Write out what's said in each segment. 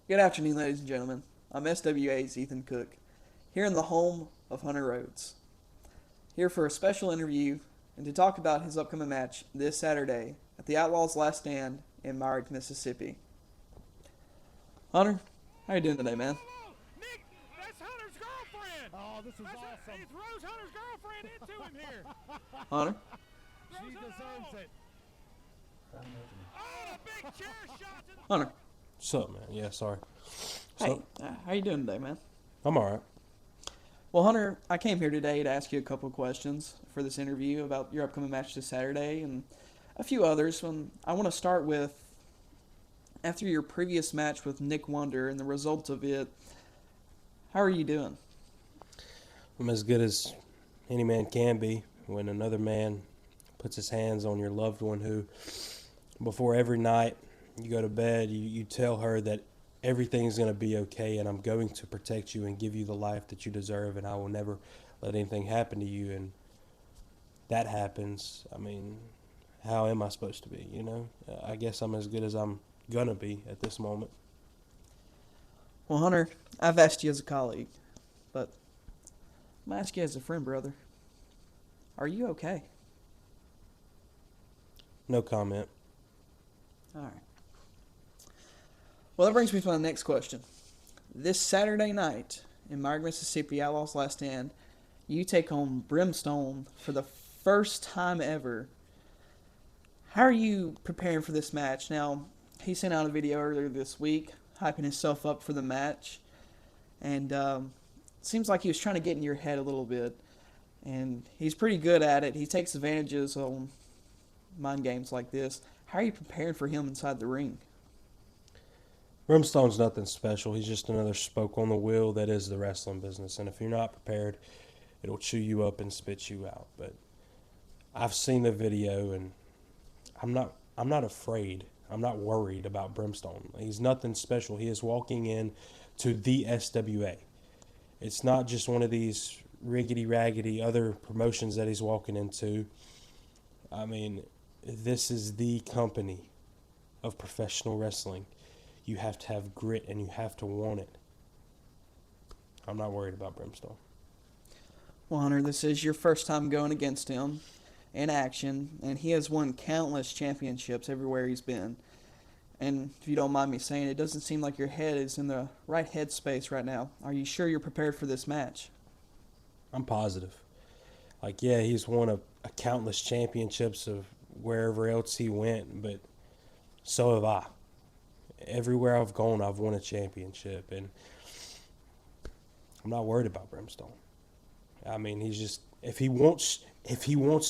Good afternoon, ladies and gentlemen. I'm SWA's Ethan Cook, here in the home of Hunter Rhodes, here for a special interview and to talk about his upcoming match this Saturday at the Outlaws' Last Stand in Myrick, Mississippi. Hunter, how you doing today, man? Whoa! Nick, that's Hunter's girlfriend! Oh, this is That's awesome. It throws Hunter's girlfriend into him here. Hunter? She deserves it. Oh, a big chair shot to the... Hunter, What's up, man? Yeah, sorry. hey, how you doing today, man? I'm all right. Well, Hunter, I came here today to ask you a couple of questions for this interview about your upcoming match this Saturday and a few others. I want to start with, after your previous match with Nick Wonder and the result of it, how are you doing? I'm as good as any man can be when another man puts his hands on your loved one who, before every night you go to bed, you tell her that everything's going to be okay and I'm going to protect you and give you the life that you deserve and I will never let anything happen to you. And that happens. I mean, how am I supposed to be, you know? I guess I'm as good as I'm going to be at this moment. Well, Hunter, I've asked you as a colleague, but I'm going to ask you as a friend, brother. Are you okay? No comment. All right. Well, that brings me to my next question. This Saturday night in Myrick, Mississippi, Outlaws Last Stand, you take on Brimstone for the first time ever. How are you preparing for this match? Now, he sent out a video earlier this week hyping himself up for the match, and it seems like he was trying to get in your head a little bit, and he's pretty good at it. He takes advantages on mind games like this. How are you preparing for him inside the ring? Brimstone's nothing special. He's just another spoke on the wheel that is the wrestling business. And if you're not prepared, it'll chew you up and spit you out. But I've seen the video and I'm not afraid. I'm not worried about Brimstone. He's nothing special. He is walking in to the SWA. It's not just one of these riggedy raggedy other promotions that he's walking into. I mean, this is the company of professional wrestling. You have to have grit and you have to want it. I'm not worried about Brimstone. Well, Hunter, this is your first time going against him in action, and he has won countless championships everywhere he's been. And if you don't mind me saying, it doesn't seem like your head is in the right headspace right now. Are you sure you're prepared for this match? I'm positive. Like, yeah, he's won a countless championships of wherever else he went, but so have I. Everywhere I've gone, I've won a championship, and I'm not worried about Brimstone. I mean, he's just if he wants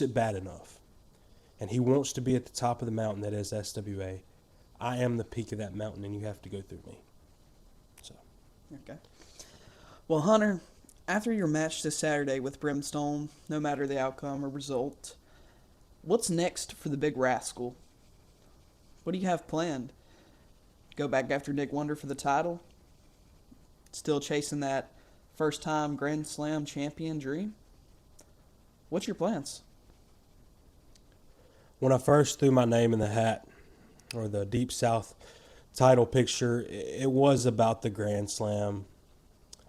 it bad enough, and he wants to be at the top of the mountain that is SWA, I am the peak of that mountain, and you have to go through me. So, Okay. Well, Hunter, after your match this Saturday with Brimstone, no matter the outcome or result, what's next for the Big Rascal? What do you have planned? Go back after Nick Wonder for the title? Still chasing that first time Grand Slam champion dream? What's your plans? when I first threw my name in the hat, or the Deep South title picture, it was about the Grand Slam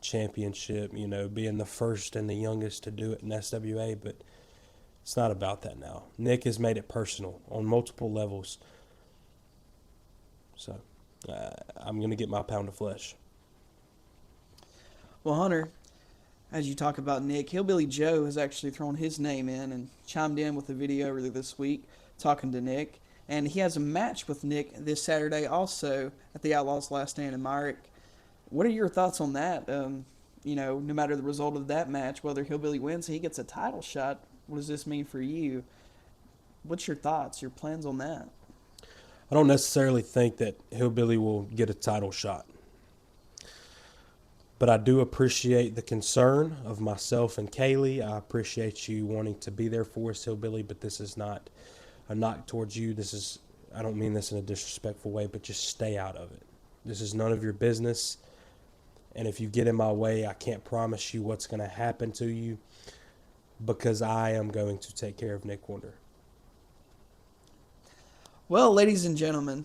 championship, you know, being the first and the youngest to do it in SWA, but it's not about that now. Nick has made it personal on multiple levels. So I'm going to get my pound of flesh. Well, Hunter, as you talk about Nick, Hillbilly Joe has actually thrown his name in and chimed in with a video earlier this week talking to Nick. And he has a match with Nick this Saturday also at the Outlaws Last Stand in Myrick. What are your thoughts on that? No matter the result of that match, whether Hillbilly wins, he gets a title shot. What does this mean for you? What's your thoughts, your plans on that? I don't necessarily think that Hillbilly will get a title shot, but I do appreciate the concern of myself and Kaylee. I appreciate you wanting to be there for us, Hillbilly, but this is not a knock towards you. I don't mean this in a disrespectful way, but just stay out of it. This is none of your business. And if you get in my way, I can't promise you what's going to happen to you, because I am going to take care of Nick Wonder. Well, ladies and gentlemen,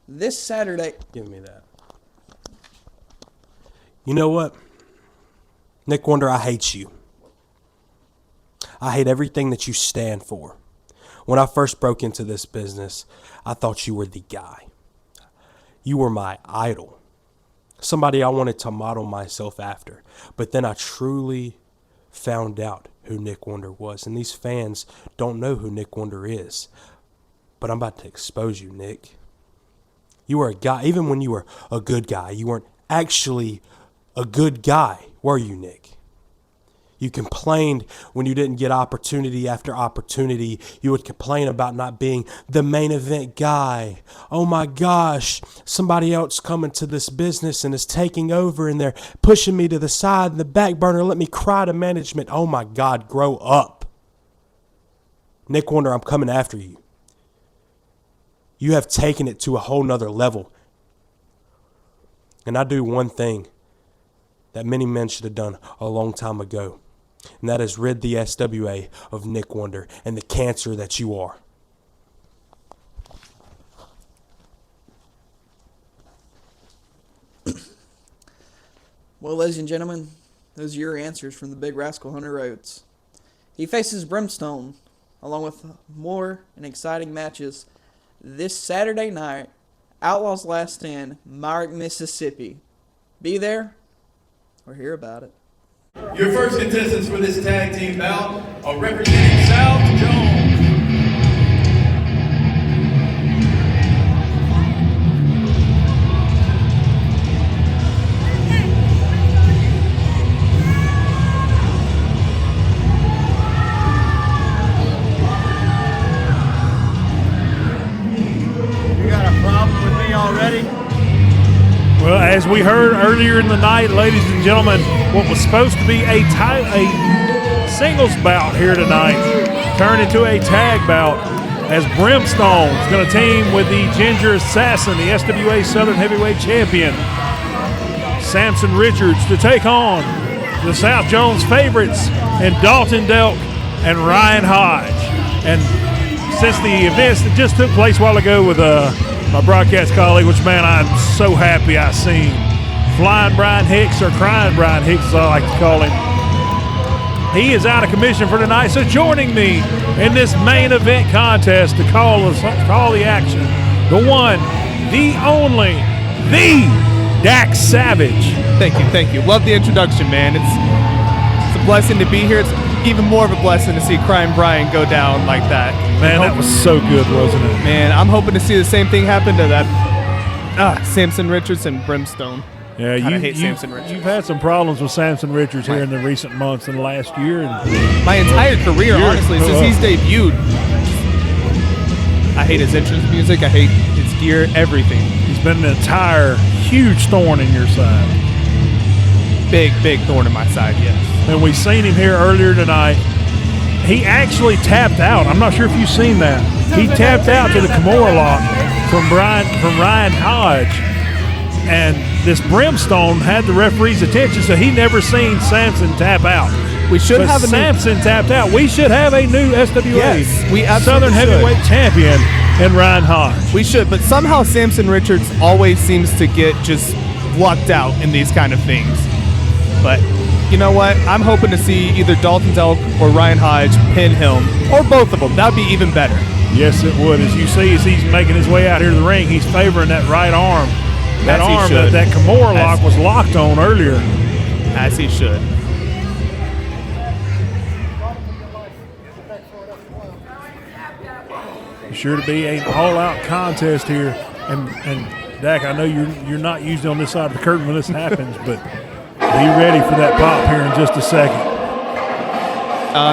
this Saturday, Give me that. You know what? Nick Wonder, I hate you. I hate everything that you stand for. When I first broke into this business, I thought you were the guy. You were my idol. Somebody I wanted to model myself after. But then I truly found out who Nick Wonder was. And these fans don't know who Nick Wonder is. But I'm about to expose you, Nick. You were a guy, even when you were a good guy, you weren't actually a good guy, were you, Nick? You complained when you didn't get opportunity after opportunity. You would complain about not being the main event guy. Oh my gosh, somebody else coming to this business and is taking over and they're pushing me to the side and the back burner. Let me cry to management. Oh my God, grow up. Nick Wonder, I'm coming after you. You have taken it to a whole nother level. And I do one thing that many men should have done a long time ago. And that is rid the SWA of Nick Wonder and the cancer that you are. Well, ladies and gentlemen, those are your answers from the Big Rascal Hunter Rhodes. He faces Brimstone, along with more and exciting matches, this Saturday night, Outlaws Last Stand, Myrick, Mississippi. Be there or hear about it. Your first contestants for this tag team bout are representing South Jones. You got a problem with me already? Well, as we heard earlier in the night, ladies and gentlemen, what was supposed to be a singles bout here tonight turned into a tag bout as Brimstone is going to team with the Ginger Assassin, the SWA Southern Heavyweight Champion, Samson Richards, to take on the South Jones favorites and Dalton Delk and Ryan Hodge. And since the events that just took place a while ago with my broadcast colleague, which, man, I'm so happy I seen. Flying Brian Hicks, or Crying Brian Hicks, as I like to call him. He is out of commission for tonight, so joining me in this main event contest to call the action, the one, the only, the Dax Savage. Thank you. Love the introduction, man. It's a blessing to be here. It's even more of a blessing to see Crying Brian go down like that. Man, that was so good, wasn't it? Man, I'm hoping to see the same thing happen to that Samson Richards and Brimstone. Yeah, I hate Samson Richards. You've had some problems with Samson Richards here in the recent months and the last year. And my entire career, honestly, since he's debuted. I hate his entrance music. I hate his gear, everything. He's been an entire huge thorn in your side. Big thorn in my side, yes. And we seen him here earlier tonight. He actually tapped out. I'm not sure if you've seen that. He tapped out to the Kimura lock from Ryan Hodge. And this Brimstone had the referee's attention, so he never seen Samson tap out. We should have a Samson tapped out. We should have a new SWA Yes, we absolutely Southern Heavyweight Champion in Ryan Hodge. We should, but somehow Samson Richards always seems to get just lucked out in these kind of things. But you know what? I'm hoping to see either Dalton Delk or Ryan Hodge pin him, or both of them. That would be even better. Yes, it would. As you see, as he's making his way out here to the ring, he's favoring that right arm. That As he arm should. that Kimura lock was locked on earlier. As he should. Sure to be an all-out contest here, and Dak, I know you're not usually on this side of the curtain when this happens, but be ready for that pop here in just a second.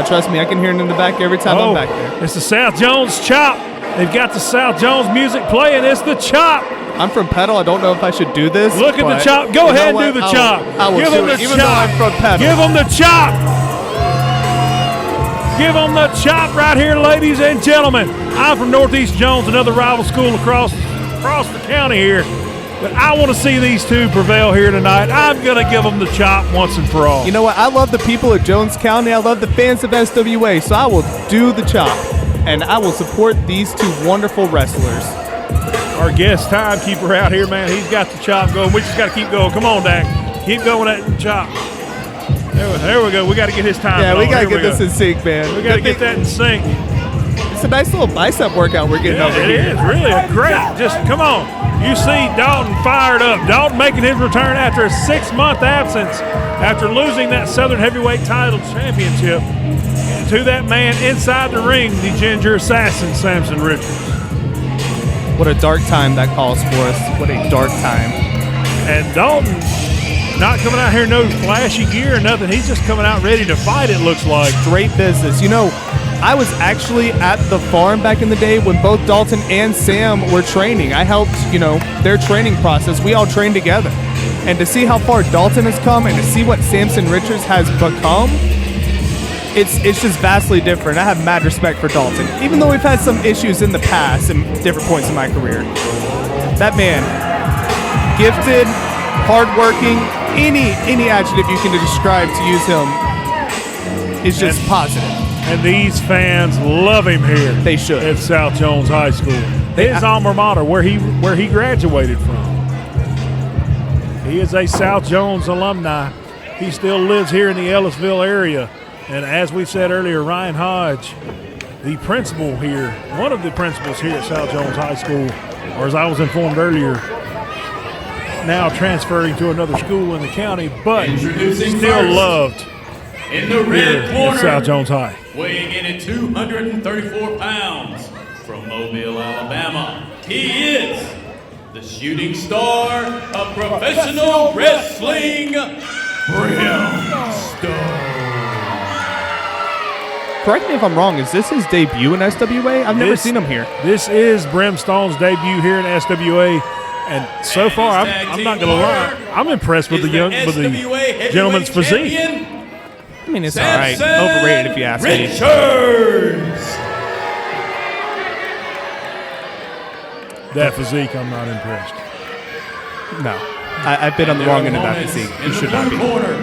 Trust me, I can hear it in the back every time I'm back there. It's the South Jones chop. They've got the South Jones music playing. It's the chop. I'm from Pedal. I don't know if I should do this. Look at the but chop. Go you ahead know and do the what? chop. I will Give do them the it, even though chop. I'm from Pedal. Give them the chop. Give them the chop right here, ladies and gentlemen. I'm from Northeast Jones, another rival school across the county here. But I want to see these two prevail here tonight. I'm going to give them the chop once and for all. You know what? I love the people of Jones County. I love the fans of SWA, so I will do the chop. And I will support these two wonderful wrestlers. Our guest timekeeper out here, man, he's got the chop going. We just got to keep going. Come on, Dak. Keep going at the chop. There we go. We got to get his time. Yeah, we got to Here get this in sync, man. We got to get that in sync. It's a nice little bicep workout we're getting over It here. is really a great. Just come on. You see Dalton fired up. Dalton making his return after a 6-month absence after losing that Southern Heavyweight Title Championship to that man inside the ring, the Ginger Assassin, Samson Richards. What a dark time that calls for us. What a dark time. And Dalton not coming out here no flashy gear or nothing. He's just coming out ready to fight, it looks like. Straight business. You know, I was actually at the farm back in the day when both Dalton and Sam were training. I helped, their training process. We all trained together. And to see how far Dalton has come and to see what Samson Richards has become, it's just vastly different. I have mad respect for Dalton. Even though we've had some issues in the past and different points in my career. That man, gifted, hardworking, any adjective you can describe to use him is just positive. And these fans love him here. They should. At South Jones High School. His alma mater, where he graduated from. He is a South Jones alumni. He still lives here in the Ellisville area. And as we said earlier, Ryan Hodge, the principal here, one of the principals here at South Jones High School, or as I was informed earlier, now transferring to another school in the county, but Introducing still first, loved in the here red corner, at South Jones High. weighing in at 234 pounds, from Mobile, Alabama, he is the shooting star of professional wrestling, Brimstone. Correct me if I'm wrong, is this his debut in SWA? I've never seen him here. This is Brimstone's debut here in SWA, and so far, I'm not going to lie, I'm impressed with the gentleman's physique. I mean, it's all right. Overrated if you ask me. Richards. That physique, I'm not impressed. No. I've been on the wrong end of that physique. You should not be. Corner.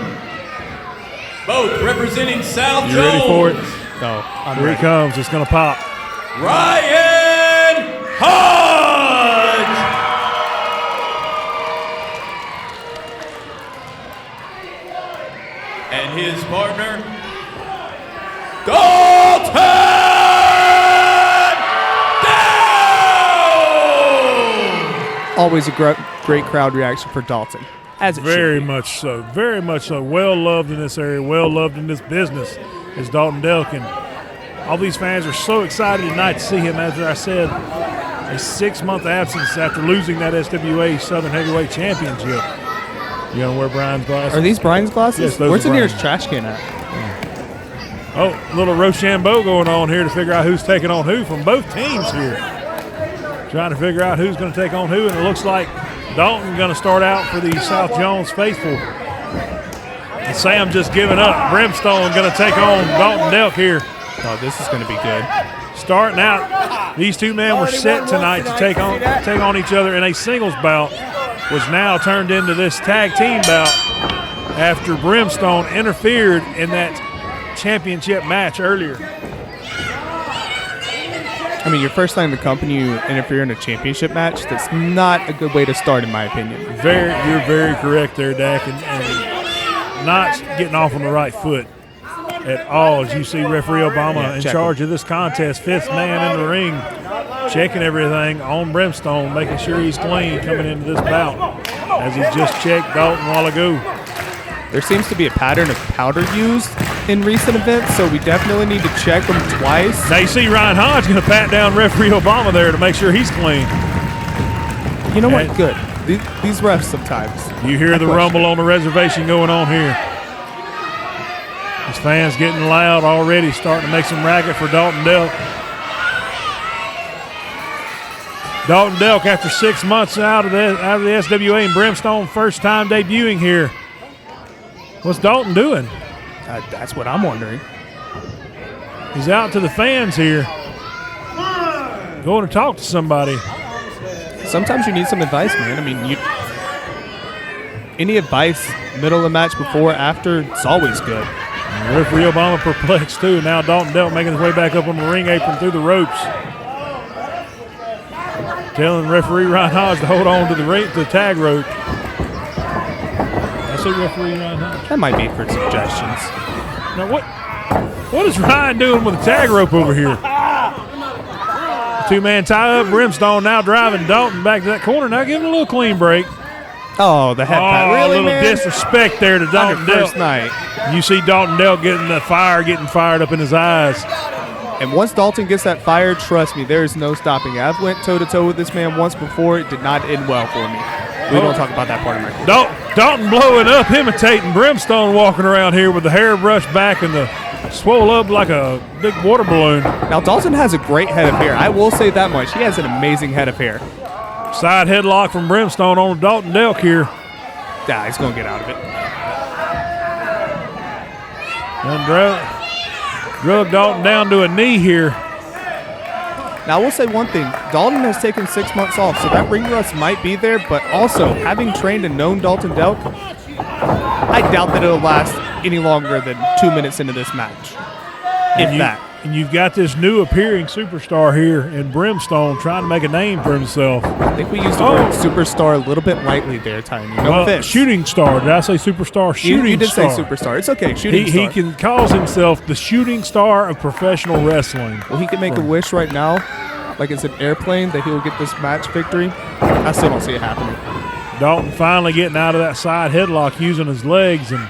Both representing South You Jones. ready for it? No. I'm Here ready. he comes. It's going to pop. Ryan Hodge. And his partner, Dalton Dow. Always a great crowd reaction for Dalton. As it Very should be. much so. Very much so. Well loved in this area. Well loved in this business is Dalton Delkin. All these fans are so excited tonight to see him. As I said, a 6-month absence after losing that SWA Southern Heavyweight Championship. You gonna wear Brian's glasses? Are these Brian's glasses? Yes, those Where's are the nearest Brian's. trash can at? Oh, little Rochambeau going on here to figure out who's taking on who from both teams here. Trying to figure out who's going to take on who, and it looks like Dalton going to start out for the South Jones faithful. And Sam just giving up. Brimstone going to take on Dalton Delk here. Oh, this is going to be good. Starting out, these two men were set tonight to take on each other in a singles bout, which now turned into this tag team bout after Brimstone interfered in that championship match earlier. I mean, your first time in the company, you interfere in a championship match. That's not a good way to start, in my opinion. You're very correct there, Dak, and not getting off on the right foot at all. As you see referee Obama in charge of this contest, 5th man in the ring, checking everything on Brimstone, making sure he's clean coming into this bout, as he just checked Dalton a while ago. There seems to be a pattern of powder used in recent events, so we definitely need to check them twice. Now you see Ryan Hodge going to pat down referee Obama there to make sure he's clean. You know what? Good. These refs sometimes. You hear the rumble on the reservation going on here. These fans getting loud already, starting to make some racket for Dalton Delk. Dalton Delk, after 6 months out of the SWA and Brimstone, first time debuting here. What's Dalton doing? That's what I'm wondering. He's out to the fans here, going to talk to somebody. Sometimes you need some advice, man. I mean, any advice, middle of the match, before, after, it's always good. Referee Obama perplexed too. Now Dalton Delk making his way back up on the ring apron through the ropes. Telling referee Ryan Hodge to hold on to the tag rope. see referee Ryan Hodge. That might be for suggestions. Now what is Ryan doing with the tag rope over here? Two-man tie-up. Brimstone now driving Dalton back to that corner. Now giving a little clean break. Oh, the head pat. A Really, little man? disrespect there to On Dalton your first Delk. night. You see Dalton Delk getting fired up in his eyes. And once Dalton gets that fire, trust me, there is no stopping it. I've went toe-to-toe with this man once before. It did not end well for me. We don't talk about that part of my career. Dalton blowing up, imitating Brimstone walking around here with the hair brushed back and the swole up like a big water balloon. Now, Dalton has a great head of hair. I will say that much. He has an amazing head of hair. Side headlock from Brimstone on Dalton Delk here. Yeah, he's going to get out of it. And drug Dalton down to a knee here. Now, I will say one thing. Dalton has taken 6 months off, so that ring rust might be there, but also, having trained and known Dalton Delk, I doubt that it'll last any longer than 2 minutes into this match. And you've got this new appearing superstar here in Brimstone trying to make a name for himself. I think we used the word superstar a little bit lightly there, Tiny. No offense. Shooting star. Did I say superstar? Shooting You did star. say superstar. It's okay. Shooting star. He can calls himself the shooting star of professional wrestling. Well, he can make a wish right now, like it's an airplane, that he will get this match victory. I still don't see it happening. Dalton finally getting out of that side headlock using his legs, and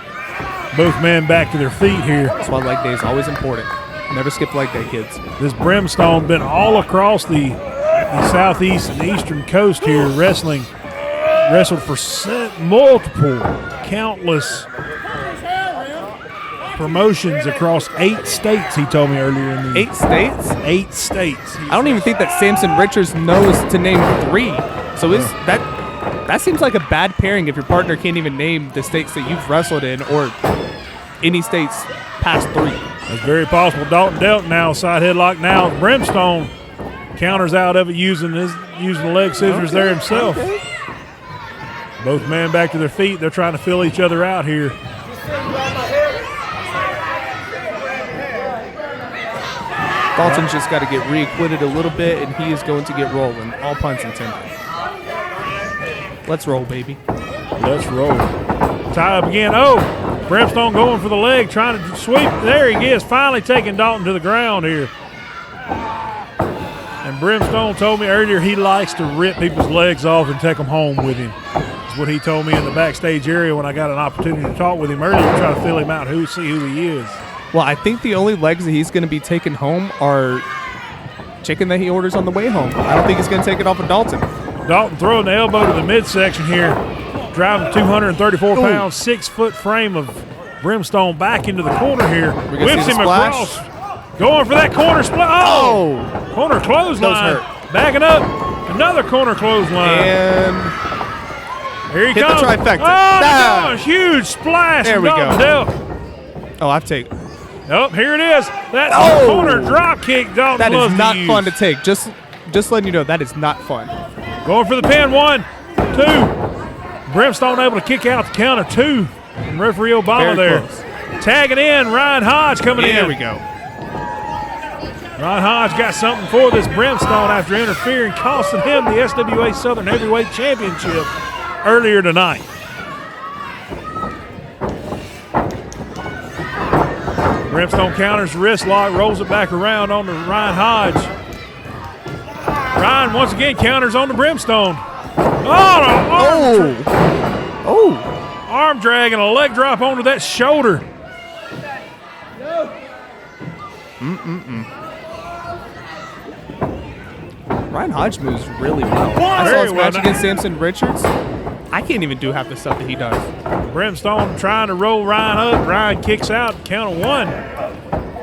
both men back to their feet here. That's why leg day is always important. Never skip leg day, kids. This Brimstone been all across the southeast and eastern coast here wrestling. Wrestled for multiple, countless promotions across 8 states, he told me earlier in the 8 states? 8 states. I don't even think that Samson Richards knows to name 3. So that seems like a bad pairing if your partner can't even name the states that you've wrestled in or any states past 3. It's very possible. Dalton Delk now, side headlock now. Brimstone counters out of it using the leg scissors there himself. Okay. Both men back to their feet. They're trying to fill each other out here. Dalton's just got to get reacquitted a little bit, and he is going to get rolling. All puns intended. Let's roll, baby. Let's roll. Tie up again. Oh, Brimstone going for the leg, trying to sweep. There he is, finally taking Dalton to the ground here. And Brimstone told me earlier he likes to rip people's legs off and take them home with him. That's what he told me in the backstage area when I got an opportunity to talk with him earlier to try to fill him out, see who he is. Well, I think the only legs that he's going to be taking home are chicken that he orders on the way home. I don't think he's going to take it off of Dalton. Dalton throwing the elbow to the midsection here, driving 234 pounds, 6-foot frame of Brimstone back into the corner here. Whips him across, going for that corner split. Oh! Corner clothesline. Backing up, another corner clothesline. And here he hit comes. the trifecta. Oh, my gosh, huge splash. There we go. Delk. Oh, I've taken. Oh, here it is. That corner drop kick Dalton That loves is not to use. fun to take. Just letting you know, that is not fun. Going for the pin, 1, 2. Brimstone able to kick out the counter, 2 from referee Obama Very there. close. Tagging in, Ryan Hodge coming in. There we go. Ryan Hodge got something for this Brimstone after interfering, costing him the SWA Southern Heavyweight Championship earlier tonight. Brimstone counters the wrist lock, rolls it back around on to Ryan Hodge. Ryan once again counters on the Brimstone. Arm drag and a leg drop onto that shoulder. Ryan Hodge moves really well. I saw his match against Samson Richards. I can't even do half the stuff that he does. Brimstone trying to roll Ryan up. Ryan kicks out, count of 1.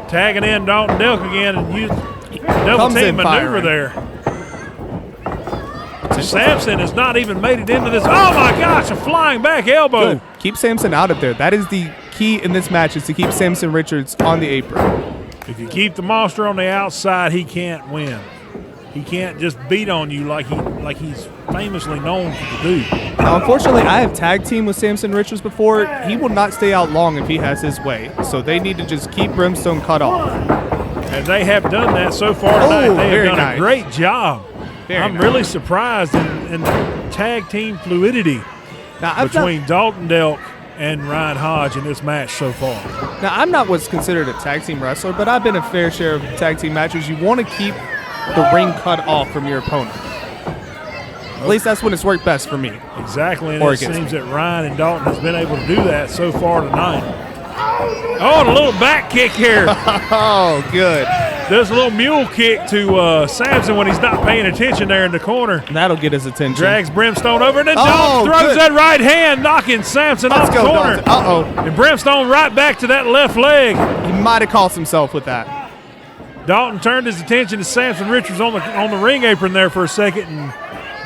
Tagging in Dalton Delk again and use double team maneuver there. Samson has not even made it into this. Oh my gosh, a flying back elbow. Good. Keep Samson out of there. That is the key in this match, is to keep Samson Richards on the apron. If you keep the monster on the outside, he can't win. He can't just beat on you like he's famously known to do. Now, unfortunately, I have tag teamed with Samson Richards before. He will not stay out long if he has his way. So they need to just keep Brimstone cut off. And they have done that so far tonight. They have done nice. a great job. I'm really surprised in the tag team fluidity between Dalton Delk and Ryan Hodge in this match so far. Now, I'm not what's considered a tag team wrestler, but I've been a fair share of tag team matches. You want to keep the ring cut off from your opponent. At least that's when it's worked best for me. Exactly, and Or it against seems me. that Ryan and Dalton has been able to do that so far tonight. Oh, and a little back kick here. Oh, good. Does a little mule kick to Samson when he's not paying attention there in the corner. That'll get his attention. Drags Brimstone over, and then Oh, Dalton throws good. that right hand, knocking Samson Let's off go, the corner. Dalton. Uh-oh. And Brimstone right back to that left leg. He might have cost himself with that. Dalton turned his attention to Samson Richards on the ring apron there for a second and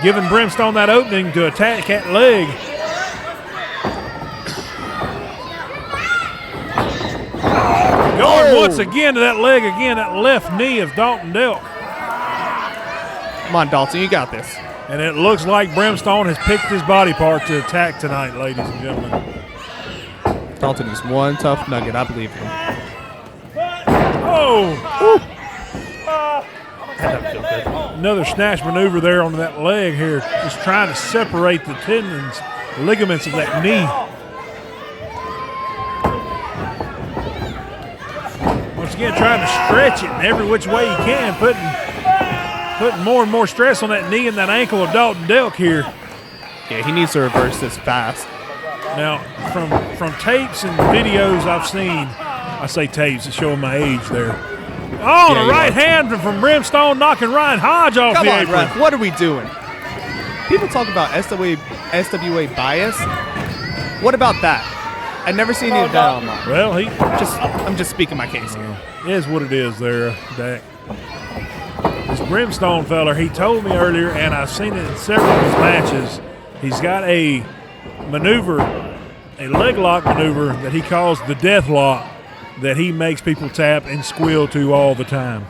giving Brimstone that opening to attack that leg. Going once again to that leg again, that left knee of Dalton Delk. Come on, Dalton, you got this. And it looks like Brimstone has picked his body part to attack tonight, ladies and gentlemen. Dalton is one tough nugget. I believe him. Oh! That doesn't feel good. Another snatch maneuver there on that leg here, just trying to separate the tendons, ligaments of that knee. Once again, trying to stretch it in every which way you can, putting more and more stress on that knee and that ankle of Dalton Delk here. Yeah, he needs to reverse this fast. Now, from tapes and videos I've seen, I say tapes, it's showing my age there. Oh, Yeah, the you right are. hand from Brimstone knocking Ryan Hodge off Come the on, apron. ref. What are we doing? People talk about SWA bias. What about that? I never seen any of that online. Well, I'm just speaking my case here. is what it is there, Dak. This Brimstone feller, he told me earlier, and I've seen it in several of his matches, he's got a maneuver, a leg lock maneuver that he calls the death lock, that he makes people tap and squeal to all the time.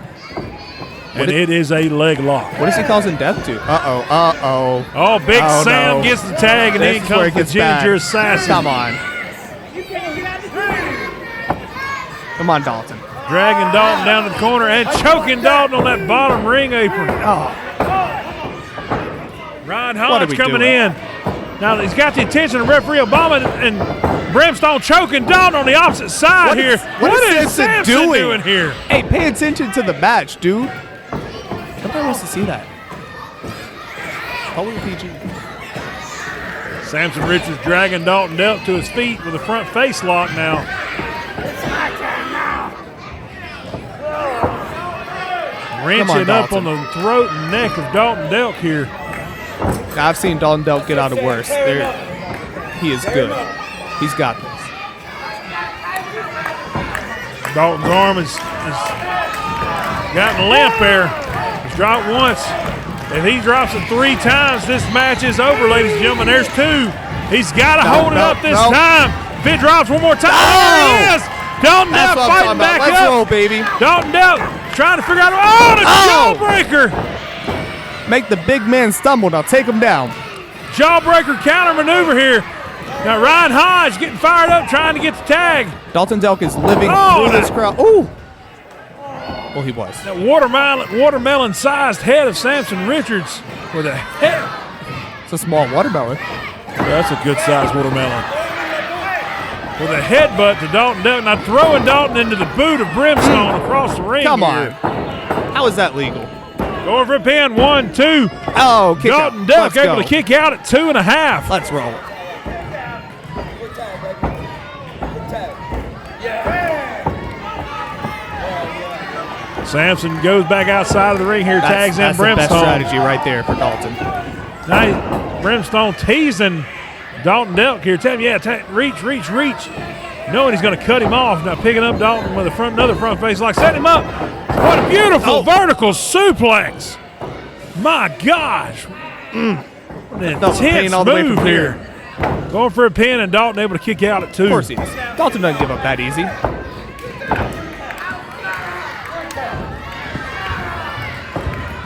And it is a leg lock. What is he causing death to? Uh-oh. Oh, Big Oh, Sam no. gets the tag, and This then is where comes it the gets Ginger bad. Assassin. Come on. Come on, Dalton. Dragging Dalton down to the corner and choking Dalton on that bottom ring apron. Oh, Ryan What are Hodge we coming doing? in. Now he's got the attention of referee Obama and Brimstone choking Dalton on the opposite side here. what is is Samson Samson doing? doing here? hey, pay attention to the match, dude. Nobody wants to see that. Totally PG. Samson Richards dragging Dalton Delk to his feet with a front face lock now. Wrenching up on Dalton. the throat and neck of Dalton Delk here. Now, I've seen Dalton Delk get out of worse. He is good. He's got this. Dalton's arm is gotten limp there. He's dropped once. If he drops it 3 times, this match is over, ladies and gentlemen. There's 2. He's got to hold it up this time. If it drops one more time, there he is. Dalton That's Delk what I'm fighting talking about. back Let's up. roll, baby. Dalton Delk trying to figure out. Oh, the jawbreaker. Make the big man stumble. Now take him down. Jawbreaker counter maneuver here. Now Ryan Hodge getting fired up, trying to get the tag. Dalton Delk is living Oh, through this crowd. Ooh. Well, he was. That watermelon-sized head of Samson Richards with a head. It's a small watermelon. That's a good-sized watermelon. With a headbutt to Dalton Delk. Now throwing Dalton into the boot of Brimstone across the ring. Come here. on. How is that legal? Going for a pin. 1, 2. Oh, kick Dalton out. Delk Let's able go. to kick out at 2.5. Let's roll. Samson goes back outside of the ring here, tags That's in the best Brimstone. strategy right there for Dalton. Now Brimstone teasing Dalton Delk here. Tell him, reach. Knowing he's going to cut him off. Now picking up Dalton with another front face lock. Set him up. What a beautiful vertical suplex. My gosh. What an Dalton paying intense all the way from move here. Going for a pin and Dalton able to kick out at 2. Of course he is. Dalton doesn't give up that easy.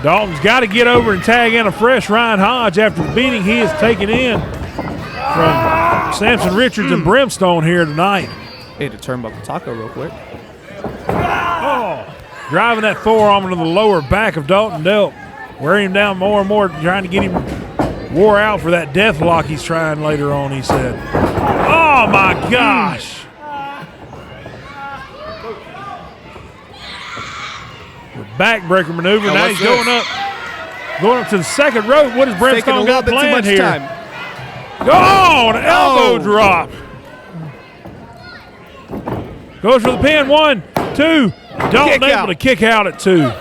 Dalton's got to get over and tag in a fresh Ryan Hodge after the beating he has taken in from Samson Richards and Brimstone here tonight. Hey, to turnbuckle taco real quick. Oh, driving that forearm into the lower back of Dalton Delk, wearing him down more and more, trying to get him wore out for that death lock he's trying later on, he said. Oh, my gosh. The backbreaker maneuver. Now he's going up to the second rope. What has Brimstone got planned here? Oh, an elbow drop. Goes for the pin. 1, 2. Dalton able to kick out at 2.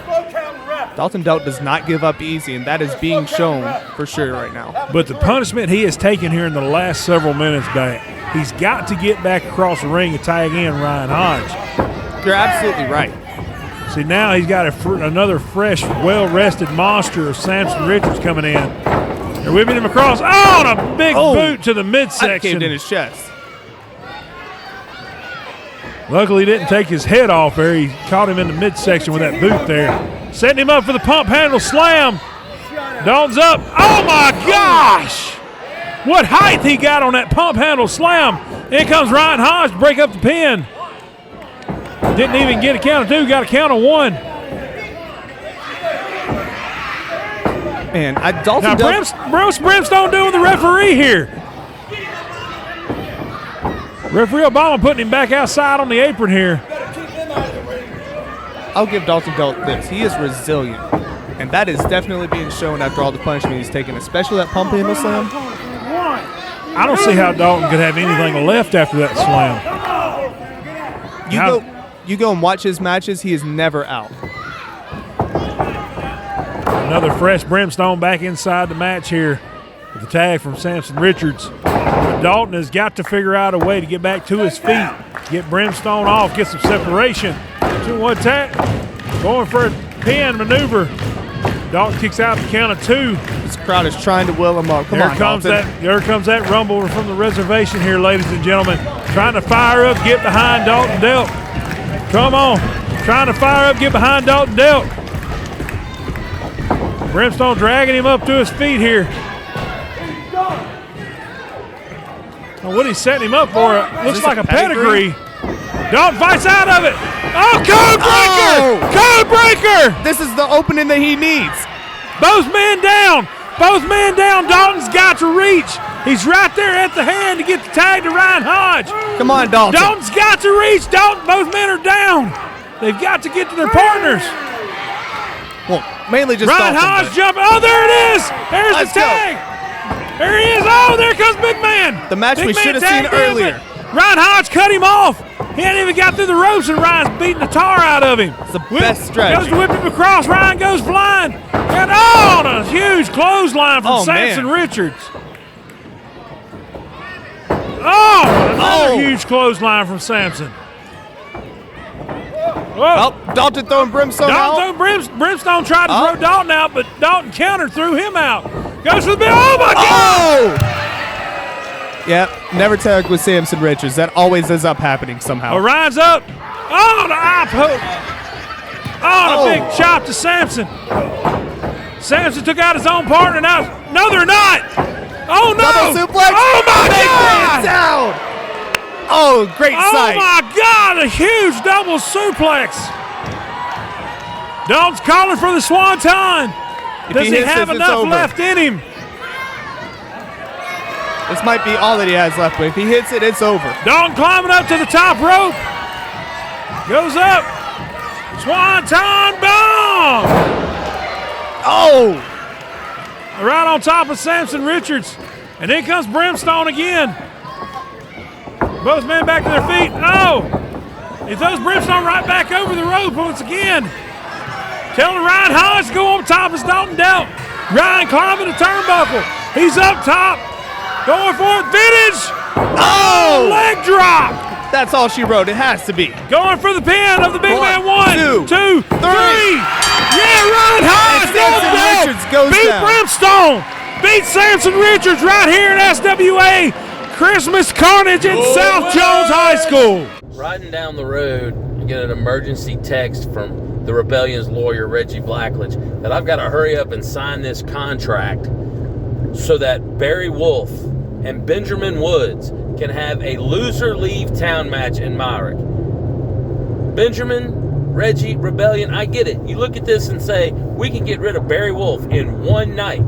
Dalton Delk does not give up easy, and that is being shown for sure right now. But the punishment he has taken here in the last several minutes back, he's got to get back across the ring and tag in Ryan Hodge. You're absolutely right. See, now he's got another fresh, well-rested monster of Samson Richards coming in. They're whipping him across. Oh, and a big boot to the midsection. That caved in his chest. Luckily, he didn't take his head off there. He caught him in the midsection with that boot there. Setting him up for the pump handle slam. Dalton's up. Oh, my gosh. What height he got on that pump handle slam. In comes Ryan Hodge to break up the pin. Didn't even get a count of 2, got a count of 1. Man, Dalton Bruce Brimstone doing the referee here. Referee Obama putting him back outside on the apron here. I'll give Dalton Delk this. He is resilient, and that is definitely being shown after all the punishment he's taken, especially that pump handle slam. I don't see how Dalton could have anything left after that slam. You go and watch his matches, he is never out. Another fresh Brimstone back inside the match here with the tag from Samson Richards. But Dalton has got to figure out a way to get back to his feet, get Brimstone off, get some separation. 2-1 tag, going for a pin maneuver. Dalton kicks out the count of 2. This crowd is trying to will him up. Here comes that rumble from the reservation here, ladies and gentlemen. Trying to fire up, get behind Dalton Delk. Come on. Trying to fire up, get behind Dalton Delk. Brimstone dragging him up to his feet here. Well, what he's setting him up for looks like a pedigree. Dalton fights out of it. Oh, code breaker! Oh. Code breaker! This is the opening that he needs. Both men down. Both men down. Dalton's got to reach. He's right there at the hand to get the tag to Ryan Hodge. Come on, Dalton. Dalton's got to reach. Dalton, both men are down. They've got to get to their partners. Well, mainly just Ryan Dalton, Hodge jumping. Oh, there it is. There's the tag. There he is. Oh, there comes Big Man. The match we should have seen earlier. Ryan Hodge cut him off. He hadn't even got through the ropes, and Ryan's beating the tar out of him. It's the best strategy. Goes to whip him across. Ryan goes flying. And a huge clothesline from Samson Richards. Another huge clothesline from Samson. Dalton throwing Brimstone out. Brimstone tried to throw Dalton out, but Dalton countered, threw him out. Goes for the big. Oh, my God! Yep, never tag with Samson Richards. That always ends up happening somehow. Ryan's up. Oh, the eye poke. Oh, the big chop to Samson. Samson took out his own partner. Now, no, they're not. Oh, no. Double suplex. Oh, my God. Down. Oh, great sight. Oh, my God, a huge double suplex. Dalton's calling for the Swanton. Does he have enough left in him? This might be all that he has left, but if he hits it, it's over. Dalton climbing up to the top rope. Goes up. Swanton bomb. Oh! Right on top of Samson Richards. And in comes Brimstone again. Both men back to their feet. Oh! He throws Brimstone right back over the rope once again. Telling Ryan Hodge to go on top as Dalton Delk. Ryan climbing the turnbuckle. He's up top. Going for it. Vintage. Oh! Leg drop. That's all she wrote. It has to be. Going for the pin of the big man. 1, 2, 3. Yeah, Ryan Hodge. Samson Richards goes Beat down. Brimstone. Beat Samson Richards right here in SWA. Christmas Carnage in South Jones High School. Riding down the road, you get an emergency text from the Rebellion's lawyer, Reggie Blackledge, that I've got to hurry up and sign this contract so that Barry Wolf and Benjamin Woods can have a loser leave town match in Myrick. Benjamin, Reggie, Rebellion, I get it. You look at this and say, we can get rid of Barry Wolf in one night.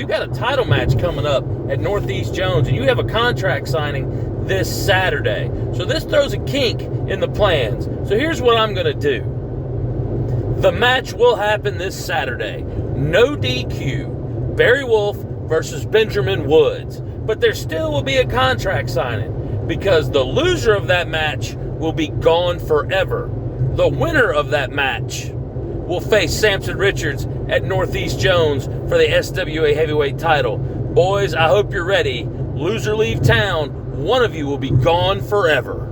you got a title match coming up at Northeast Jones, and you have a contract signing this Saturday. So this throws a kink in the plans. So here's what I'm going to do. The match will happen this Saturday. No DQ. Barry Wolf versus Benjamin Woods. But there still will be a contract signing because the loser of that match will be gone forever. The winner of that match will face Samson Richards at Northeast Jones for the SWA heavyweight title. Boys, I hope you're ready. Loser leave town. One of you will be gone forever.